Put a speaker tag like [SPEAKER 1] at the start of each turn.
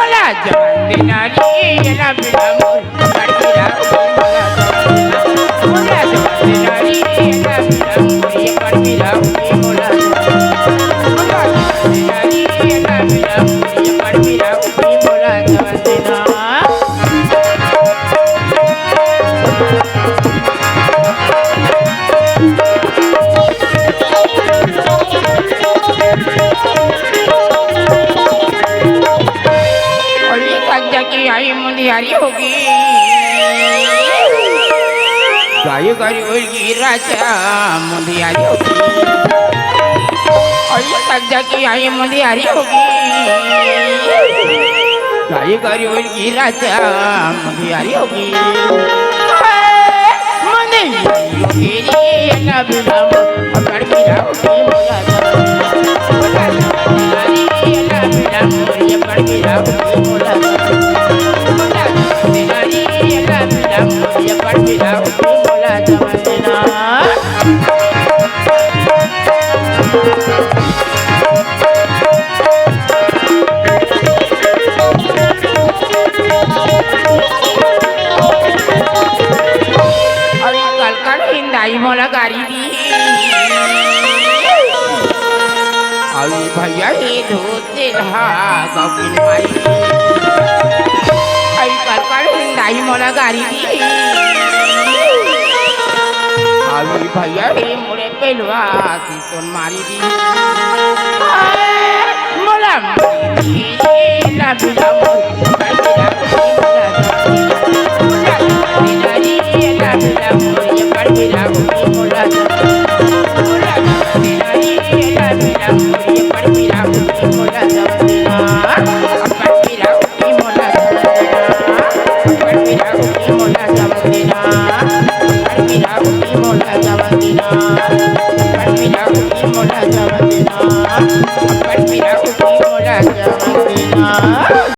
[SPEAKER 1] मोला जवंदिना री एला बिना मोर पड़बिरा मोला जवंदिना री एला बिना मोर ये पड़बिरा मोला जवंदिना री एला बिना मोर ये पड़बिरा मोला जवंदिना आई मुंदियारी होगी गाय गाड़ी होगी राजा मुंदियारी होगी और ये सज्जा की आई मुंदियारी होगी गाय गाड़ी होगी राजा मुंदियारी होगी मुंदियारी होगी ना बिना पकड़ के रहोगी मोला मुंदियारी ना बिना मोरी पकड़ के रहोगी मोला मोला जवंदिना अरे कल कल हिंदाई मोला गाड़ी दी अरे भैया ये धोते रहा गौकिन भाई अरे कल कल हिंदाई मोला गाड़ी दी अभी भैया रे मोरे पेलवा सीतोन मारी दी मोला मारी दी ना बिना मोर पड़बिरा मोला जवंदिना री ना बिना मोर ये पड़बिरा मोला जवंदिना री ना बिना मोर ये पड़बिरा मोला जवंदिना पड़बिरा मोला जवंदिना पड़बिरा मोला जवंदिना पड़बिरा मोला जवंदिना पड़बिरा मोला जवंदिना पड़बिरा मोला जवंदिना।